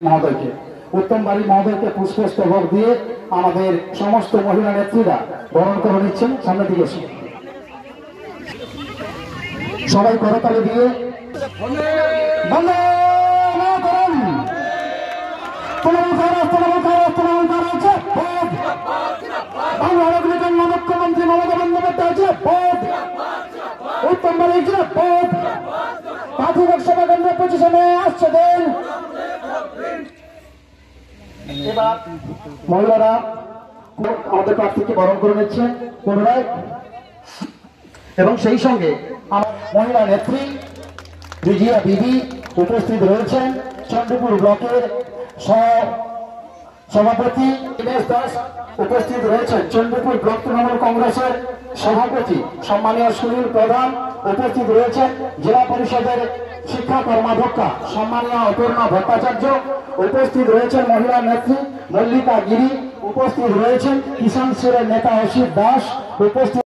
মহোদয়কে উত্তম বাড়ি মহোদয়কে পুষ্পস্তবক দিয়ে আমাদের সমস্ত মহিলা নেত্রীরা বরণ করে নিচ্ছেন। সামনে দিকে এসে সবাই করতালি দিয়ে মুখ্যমন্ত্রী মমতা বন্দ্যোপাধ্যায় উত্তম বাড়ি প্রাথমিক সভা কেন্দ্র 25 আসছে দেন। এবার মহিলারা আমাদের প্রার্থীকে বরণ করে নিচ্ছেন পুনরায়, এবং সেই সঙ্গে আমার মহিলা নেত্রী বিজিয়া বিবি উপস্থিত রয়েছেন। চন্দ্রপুর ব্লকের সভাপতি দিনেশ দাস উপস্থিত রয়েছেন। চন্দ্রপুর ব্লক তৃণমূল কংগ্রেসের সভাপতি সম্মানীয় সুনীল প্রধান উপস্থিত রয়েছেন। জেলা পরিষদের শিক্ষা কর্মাধ্যক্ষা সম্মানীয় অপূর্ণা ভট্টাচার্য উপস্থিত রয়েছেন। মহিলা নেত্রী মল্লিকা গিরি উপস্থিত রয়েছেন। কিষাণ সেলের নেতা অসিত দাস উপস্থিত।